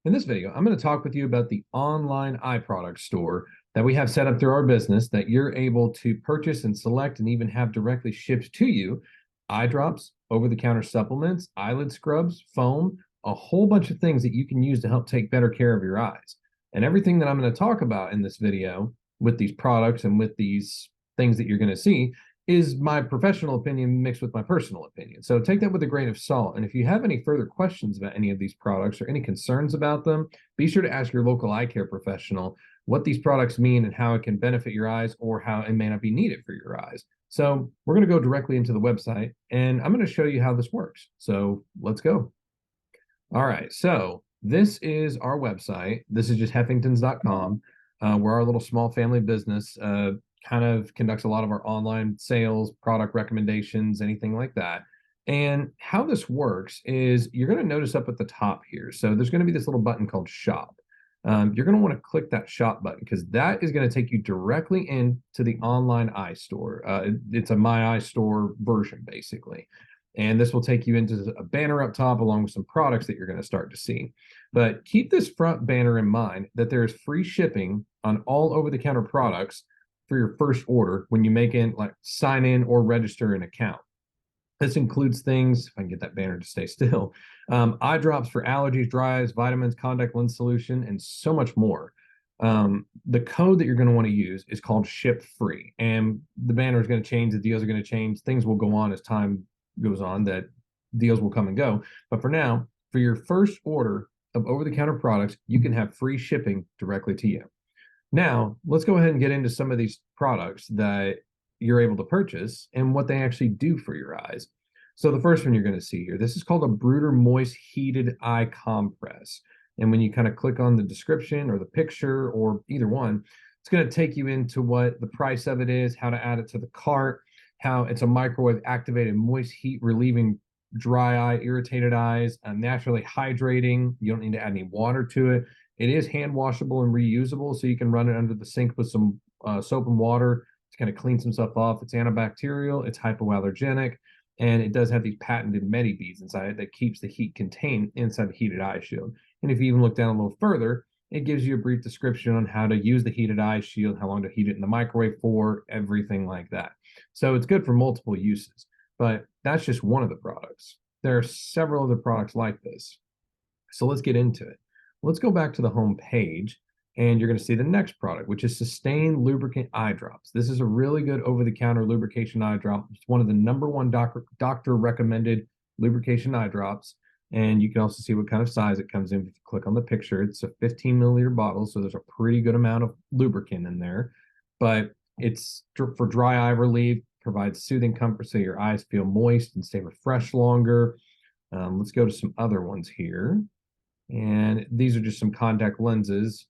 In this video, I'm going to talk with you about the online eye product store that we have set up through our business that you're able to purchase and select and even have directly shipped to you eye drops, over-the-counter supplements, eyelid scrubs, foam, a whole bunch of things that you can use to help take better care of your eyes. And everything that I'm going to talk about in this video with these products and with these things that you're going to see is my professional opinion mixed with my personal opinion. So take that with a grain of salt. And if you have any further questions about any of these products or any concerns about them, be sure to ask your local eye care professional what these products mean and how it can benefit your eyes or how it may not be needed for your eyes. So we're going to go directly into the website and I'm going to show you how this works. So let's go. All right, so this is our website. This is just heffingtons.com. We're our little small family business, kind of conducts a lot of our online sales, product recommendations, anything like that. And how this works is you're going to notice up at the top here. So there's going to be this little button called shop. You're going to want to click that shop button because that is going to take you directly into the online eye store. It's a My Eye Store version, basically. And this will take you into a banner up top along with some products that you're going to start to see. But keep this front banner in mind that there's free shipping on all over-the-counter products for your first order when you sign in or register an account. This includes things, if I can get that banner to stay still, eye drops for allergies, dry eyes, vitamins, contact lens solution, and so much more. The code that you're going to want to use is called ship free, and the banner is going to change, the deals are going to change, things will go on as time goes on, that deals will come and go. But for now, for your first order of over-the-counter products, you can have free shipping directly to you. Now, let's go ahead and get into some of these products that you're able to purchase and what they actually do for your eyes. So the first one you're going to see here, this is called a Brooder Moist Heated Eye Compress. And when you kind of click on the description or the picture or either one, it's going to take you into what the price of it is, how to add it to the cart, how it's a microwave activated moist heat relieving dry eye, irritated eyes, naturally hydrating. You don't need to add any water to it. It is hand washable and reusable, so you can run it under the sink with some soap and water to kind of clean some stuff off. It's antibacterial, it's hypoallergenic, and it does have these patented Medi beads inside it that keeps the heat contained inside the heated eye shield. And if you even look down a little further, it gives you a brief description on how to use the heated eye shield, how long to heat it in the microwave for, everything like that. So it's good for multiple uses, but that's just one of the products. There are several other products like this. So let's get into it. Let's go back to the home page and you're going to see the next product, which is Sustained Lubricant Eye Drops. This is a really good over-the-counter lubrication eye drop. It's one of the #1 doctor recommended lubrication eye drops. And you can also see what kind of size it comes in. If you click on the picture, it's a 15 milliliter bottle, so there's a pretty good amount of lubricant in there. But it's for dry eye relief, provides soothing comfort so your eyes feel moist and stay refreshed longer. Let's go to some other ones here. And these are just some contact lenses.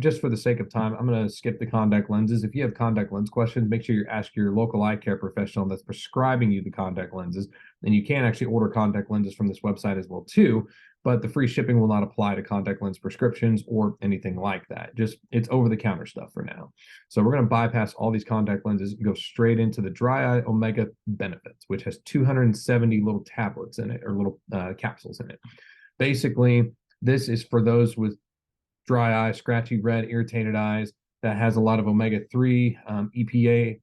Just for the sake of time, I'm going to skip the contact lenses. If you have contact lens questions, make sure you ask your local eye care professional that's prescribing you the contact lenses. And you can actually order contact lenses from this website as well too, but the free shipping will not apply to contact lens prescriptions or anything like that. Just it's over-the-counter stuff for now. So we're going to bypass all these contact lenses and go straight into the Dry Eye Omega Benefits, which has 270 little tablets in it, or little capsules in it. Basically, this is for those with dry eye, scratchy, red, irritated eyes that has a lot of omega-3 EPA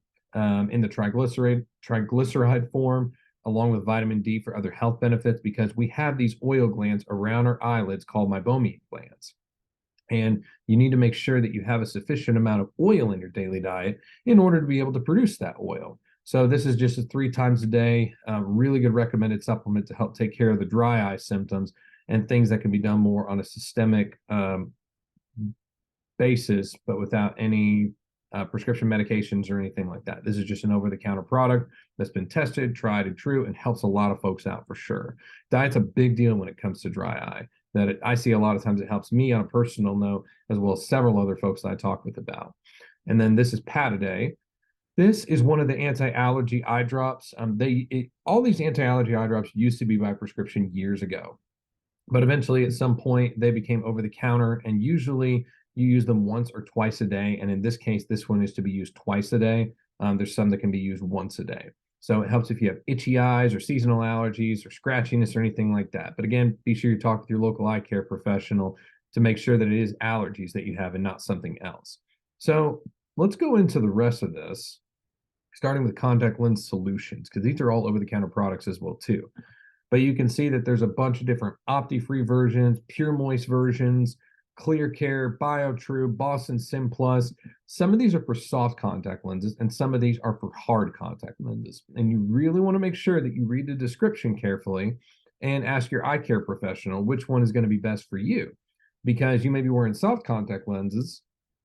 in the triglyceride form, along with vitamin D for other health benefits, because we have these oil glands around our eyelids called meibomian glands. And you need to make sure that you have a sufficient amount of oil in your daily diet in order to be able to produce that oil. So this is just 3 times a day, really good recommended supplement to help take care of the dry eye symptoms and things that can be done more on a systemic basis, but without any prescription medications or anything like that. This is just an over-the-counter product that's been tested, tried and true, and helps a lot of folks out for sure. Diet's a big deal when it comes to dry eye. I see a lot of times it helps me on a personal note, as well as several other folks that I talk with about. And then this is Pataday. This is one of the anti-allergy eye drops. All these anti-allergy eye drops used to be by prescription years ago. But eventually, at some point, they became over-the-counter, and usually you use them once or twice a day. And in this case, this one is to be used twice a day. There's some that can be used once a day. So it helps if you have itchy eyes or seasonal allergies or scratchiness or anything like that. But again, be sure you talk with your local eye care professional to make sure that it is allergies that you have and not something else. So let's go into the rest of this, starting with contact lens solutions, because these are all over-the-counter products as well too. But you can see that there's a bunch of different Opti-Free versions, Pure Moist versions, Clear Care, BioTrue, Boston Sim Plus. Some of these are for soft contact lenses, and some of these are for hard contact lenses. And you really want to make sure that you read the description carefully and ask your eye care professional which one is going to be best for you. Because you may be wearing soft contact lenses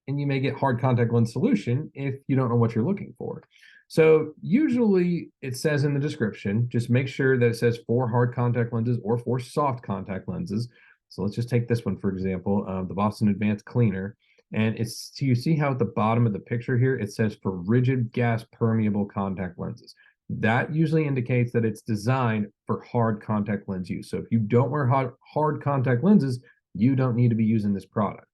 and you may get hard contact lens solution if you don't know what you're looking for. So usually it says in the description, just make sure that it says for hard contact lenses or for soft contact lenses. So let's just take this one, for example, the Boston Advanced Cleaner. And it's, so you see how at the bottom of the picture here, it says for rigid gas permeable contact lenses. That usually indicates that it's designed for hard contact lens use. So if you don't wear hard contact lenses, you don't need to be using this product.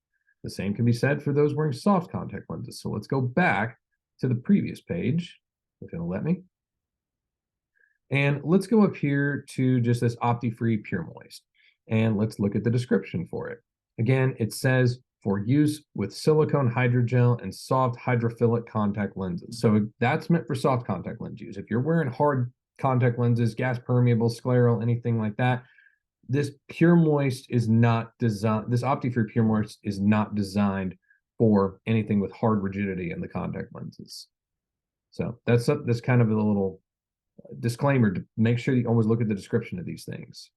The same can be said for those wearing soft contact lenses. So let's go back to the previous page, if it'll let me. And let's go up here to just this Opti-Free Pure Moist. And let's look at the description for it. Again, it says for use with silicone hydrogel and soft hydrophilic contact lenses. So that's meant for soft contact lens use. If you're wearing hard contact lenses, gas permeable, scleral, anything like that, this Pure Moist is not designed, this Opti-Free Pure Moist is not designed for anything with hard rigidity in the contact lenses. So that's kind of a little disclaimer to make sure you always look at the description of these things.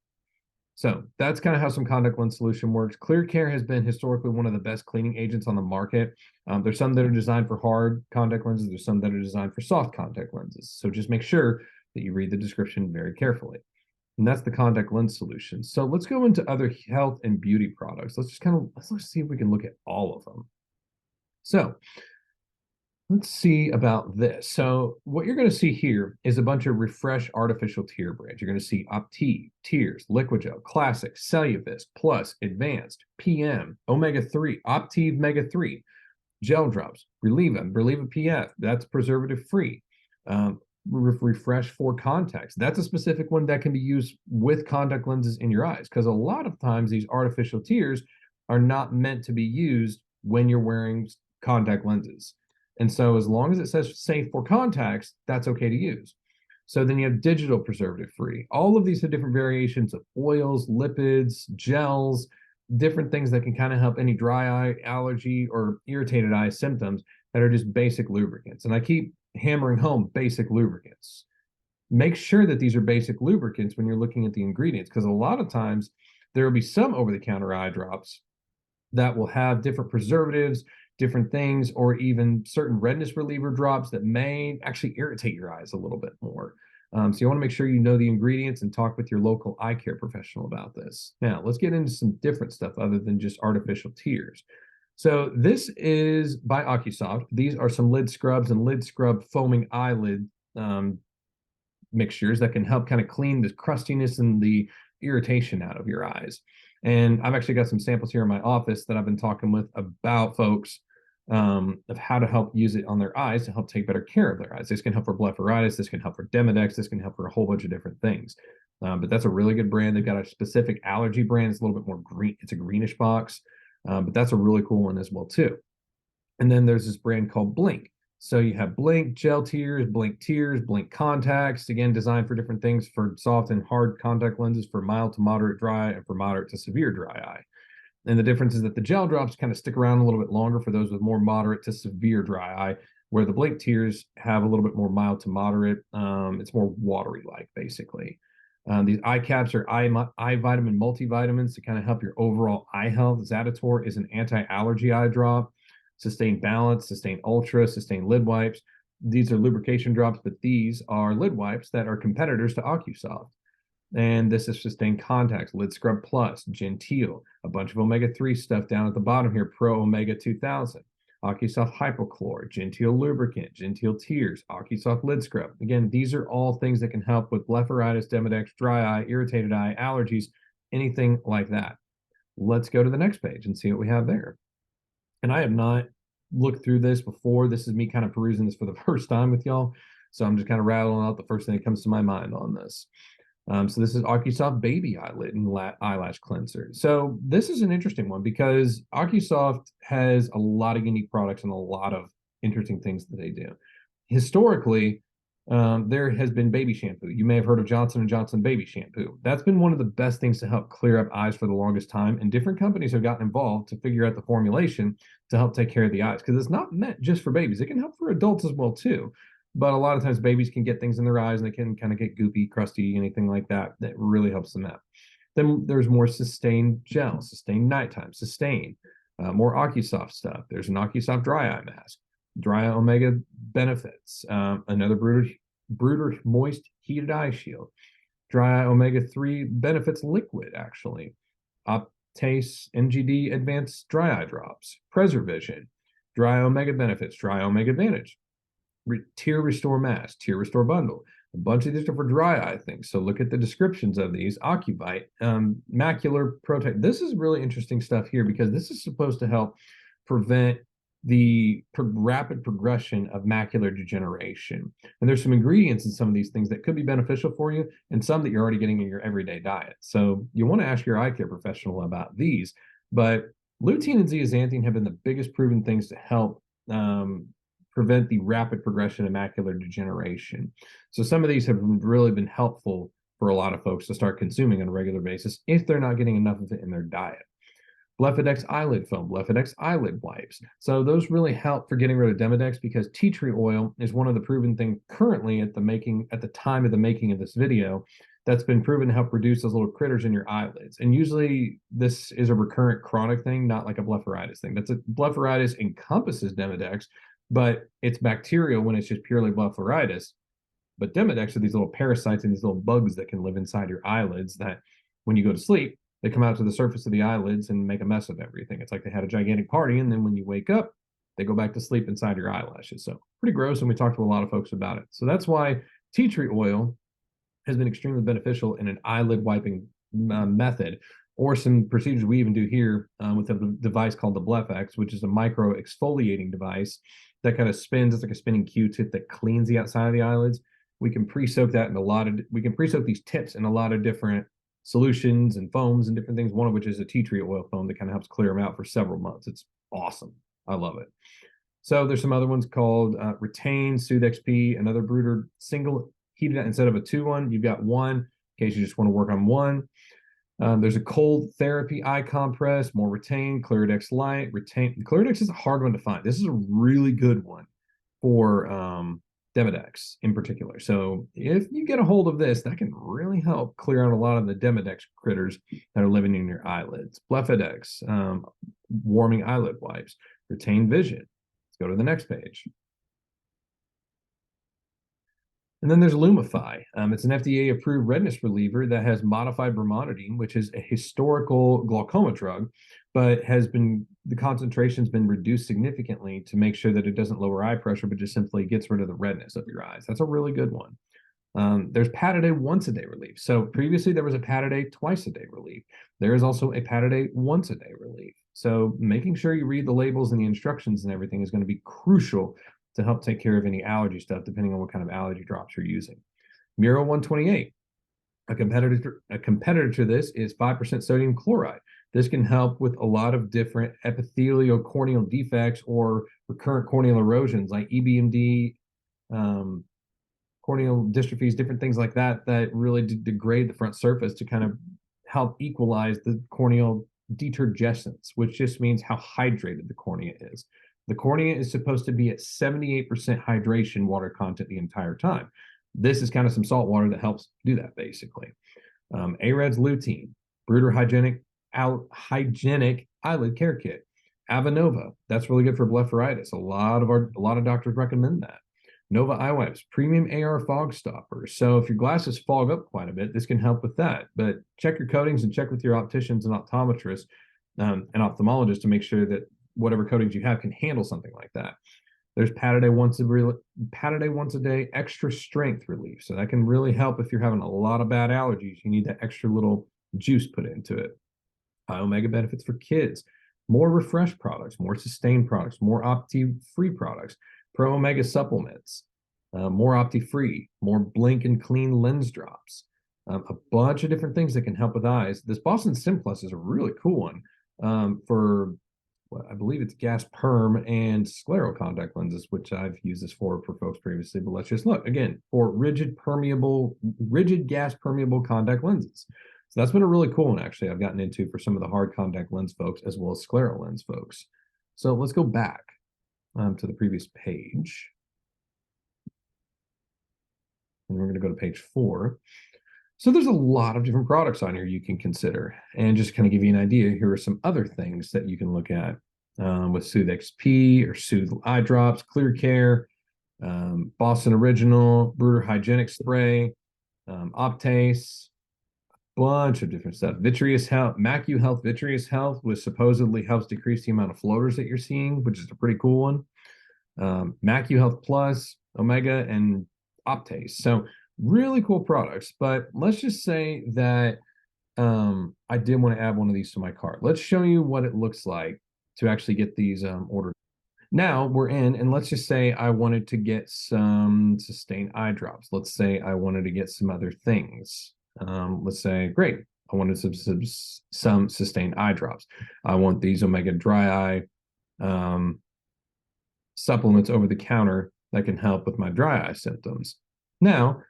So that's kind of how some contact lens solution works. Clear Care has been historically one of the best cleaning agents on the market. There's some that are designed for hard contact lenses. There's some that are designed for soft contact lenses. So just make sure that you read the description very carefully. And that's the contact lens solution. So let's go into other health and beauty products. Let's see if we can look at all of them. So let's see about this. So what you're going to see here is a bunch of Refresh artificial tear brands. You're going to see Opti, Tears, Liquigel, Classic, Celluvis, Plus, Advanced, PM, Omega-3, Opti Mega-3, Gel Drops, Relieva PF, that's preservative-free. Refresh for contacts. That's a specific one that can be used with contact lenses in your eyes, because a lot of times these artificial tears are not meant to be used when you're wearing contact lenses. And so as long as it says safe for contacts, that's okay to use. So then you have digital preservative free. All of these have different variations of oils, lipids, gels, different things that can kind of help any dry eye, allergy, or irritated eye symptoms that are just basic lubricants. And I keep hammering home basic lubricants. Make sure that these are basic lubricants when you're looking at the ingredients, because a lot of times there will be some over-the-counter eye drops that will have different preservatives, different things, or even certain redness reliever drops that may actually irritate your eyes a little bit more. So you want to make sure you know the ingredients and talk with your local eye care professional about this. Now, let's get into some different stuff other than just artificial tears. So this is by OcuSoft. These are some lid scrubs and lid scrub foaming eyelid mixtures that can help kind of clean the crustiness and the irritation out of your eyes. And I've actually got some samples here in my office that I've been talking with about folks of how to help use it on their eyes to help take better care of their eyes. This can help for blepharitis. This can help for Demodex. This can help for a whole bunch of different things. But that's a really good brand. They've got a specific allergy brand. It's a little bit more green. It's a greenish box. But that's a really cool one as well too. And then there's this brand called Blink. So you have Blink gel tears, Blink contacts, again, designed for different things, for soft and hard contact lenses, for mild to moderate dry, and for moderate to severe dry eye. And the difference is that the gel drops kind of stick around a little bit longer for those with more moderate to severe dry eye, where the Blink tears have a little bit more mild to moderate. It's more watery-like, basically. These eye caps are eye vitamin multivitamins to kind of help your overall eye health. Zaditor is an anti-allergy eye drop. Sustain Balance, Sustain Ultra, Sustain Lid Wipes. These are lubrication drops, but these are lid wipes that are competitors to OcuSoft. And this is Sustain Contacts, Lid Scrub Plus, Genteel, a bunch of omega-3 stuff down at the bottom here, Pro Omega 2000. OcuSoft Hypochlor, Genteel Lubricant, Genteel Tears, OcuSoft Lid Scrub. Again, these are all things that can help with blepharitis, Demodex, dry eye, irritated eye, allergies, anything like that. Let's go to the next page and see what we have there. And I have not looked through this before. This is me kind of perusing this for the first time with y'all. So I'm just kind of rattling out the first thing that comes to my mind on this. So this is OcuSoft Baby Eyelid and Eyelash Cleanser. So this is an interesting one because OcuSoft has a lot of unique products and a lot of interesting things that they do. Historically, there has been baby shampoo. You may have heard of Johnson & Johnson baby shampoo. That's been one of the best things to help clear up eyes for the longest time, and different companies have gotten involved to figure out the formulation to help take care of the eyes because it's not meant just for babies. It can help for adults as well too. But a lot of times babies can get things in their eyes and they can kind of get goopy, crusty, anything like that. That really helps them out. Then there's more Sustain gel, Sustain nighttime, Sustain, more OcuSoft stuff. There's an OcuSoft dry eye mask, dry eye omega benefits, another Brooder moist heated eye shield, dry eye omega-3 benefits liquid actually, Optase NGD advanced dry eye drops, Preservision, dry omega benefits, dry omega advantage, Tear Restore Mask, Tear Restore Bundle, a bunch of these different dry eye things. So look at the descriptions of these. Ocuvite, Macular Protect. This is really interesting stuff here because this is supposed to help prevent the rapid progression of macular degeneration. And there's some ingredients in some of these things that could be beneficial for you and some that you're already getting in your everyday diet. So you want to ask your eye care professional about these. But lutein and zeaxanthin have been the biggest proven things to help prevent the rapid progression of macular degeneration. So some of these have really been helpful for a lot of folks to start consuming on a regular basis if they're not getting enough of it in their diet. Blefadex eyelid foam, Blefadex eyelid wipes. So those really help for getting rid of Demodex because tea tree oil is one of the proven things currently at the time of the making of this video that's been proven to help reduce those little critters in your eyelids. And usually this is a recurrent chronic thing, not like a blepharitis thing. Blepharitis encompasses Demodex, but it's bacterial when it's just purely blepharitis. But Demodex are these little parasites and these little bugs that can live inside your eyelids that when you go to sleep, they come out to the surface of the eyelids and make a mess of everything. It's like they had a gigantic party, and then when you wake up, they go back to sleep inside your eyelashes. So pretty gross, and we talked to a lot of folks about it. So that's why tea tree oil has been extremely beneficial in an eyelid wiping method, or some procedures we even do here with a device called the BlephX, which is a micro exfoliating device that kind of spins. It's like a spinning Q-tip that cleans the outside of the eyelids. We can pre-soak these tips in a lot of different solutions and foams and different things, one of which is a tea tree oil foam that kind of helps clear them out for several months. It's awesome. I love it. So there's some other ones called Retain, Soothe XP, another Brooder single heated instead of a 2-1. You've got one in case you just want to work on one. There's a cold therapy eye compress, more Retain, Claridex Light. Claridex is a hard one to find. This is a really good one for Demodex in particular. So if you get a hold of this, that can really help clear out a lot of the Demodex critters that are living in your eyelids. Blefadex, warming eyelid wipes, Retain Vision. Let's go to the next page. And then there's Lumify. It's an FDA-approved redness reliever that has modified brimonidine, which is a historical glaucoma drug, but the concentration's been reduced significantly to make sure that it doesn't lower eye pressure, but just simply gets rid of the redness of your eyes. That's a really good one. There's Pat-A-Day once-a-day relief. So previously there was a Pat-A-Day twice-a-day relief. There is also a Pat-A-Day once-a-day relief. So making sure you read the labels and the instructions and everything is going to be crucial to help take care of any allergy stuff, depending on what kind of allergy drops you're using. Miro 128, a competitor to this is 5% sodium chloride. This can help with a lot of different epithelial corneal defects or recurrent corneal erosions like EBMD, corneal dystrophies, different things like that, that really degrade the front surface to kind of help equalize the corneal detergescence, which just means how hydrated the cornea is. The cornea is supposed to be at 78% hydration water content the entire time. This is kind of some salt water that helps do that, basically. AREDS lutein, Brooder hygienic eyelid care kit. Avanova, that's really good for blepharitis. A lot of doctors recommend that. Nova Eye Wipes, premium AR fog stoppers. So if your glasses fog up quite a bit, this can help with that. But check your coatings and check with your opticians and optometrists and ophthalmologists to make sure that whatever coatings you have can handle something like that. There's Pat-A-Day once a day extra strength relief. So that can really help if you're having a lot of bad allergies. You need that extra little juice put into it. High omega benefits for kids. More Refresh products, more Sustain products, more Opti-Free products, Pro Omega supplements, more Opti-Free, more Blink and Clean lens drops. a bunch of different things that can help with eyes. This Boston Sim Plus is a really cool one for what I believe it's gas perm and scleral contact lenses, which I've used this for folks previously. But let's just look again for rigid gas permeable contact lenses. So that's been a really cool one, actually, I've gotten into for some of the hard contact lens folks as well as scleral lens folks. So let's go back to the previous page. And we're going to go to page 4. So there's a lot of different products on here you can consider. And just kind of give you an idea, here are some other things that you can look at with Soothe XP or Soothe Eye Drops, Clear Care, Boston Original, Bruder Hygienic Spray, Optase, bunch of different stuff. Vitreous Health, Macu Health Vitreous Health, which supposedly helps decrease the amount of floaters that you're seeing, which is a pretty cool one. Macu Health Plus, Omega, and Optase. So really cool products, but let's just say that I did want to add one of these to my cart. Let's show you what it looks like to actually get these ordered. Now we're in, and let's just say I wanted to get some sustained eye drops. Let's say I wanted to get some other things. Let's say, great, I wanted some sustained eye drops. I want these Omega Dry Eye supplements over the counter that can help with my dry eye symptoms. Now,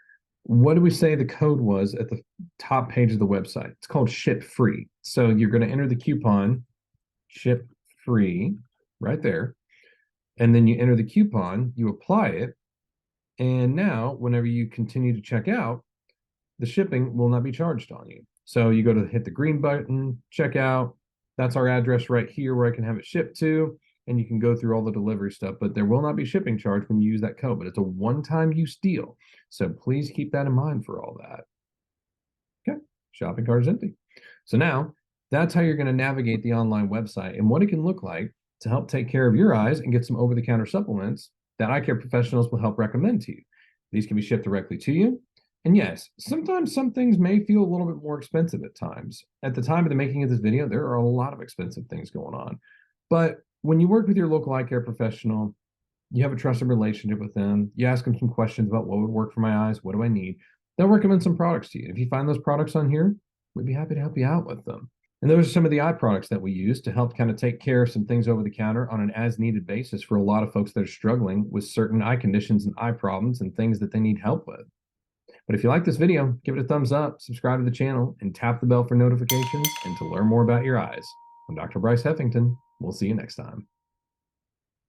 what do we say the code was at the top page of the website? It's called Ship Free. So you're going to enter the coupon Ship Free right there. And then you enter the coupon, you apply it. And now, whenever you continue to check out, the shipping will not be charged on you. So you go to hit the green button, check out. That's our address right here where I can have it shipped to. And you can go through all the delivery stuff, but there will not be shipping charge when you use that code, but it's a one-time use deal. So please keep that in mind for all that. Okay, shopping cart is empty. So now that's how you're going to navigate the online website and what it can look like to help take care of your eyes and get some over-the-counter supplements that eye care professionals will help recommend to you. These can be shipped directly to you. And yes, sometimes some things may feel a little bit more expensive at times. At the time of the making of this video, there are a lot of expensive things going on. But when you work with your local eye care professional, you have a trusted relationship with them. You ask them some questions about what would work for my eyes, what do I need? They'll recommend some products to you. If you find those products on here, we'd be happy to help you out with them. And those are some of the eye products that we use to help kind of take care of some things over the counter on an as-needed basis for a lot of folks that are struggling with certain eye conditions and eye problems and things that they need help with. But if you like this video, give it a thumbs up, subscribe to the channel, and tap the bell for notifications and to learn more about your eyes. I'm Dr. Bryce Heffington. We'll see you next time.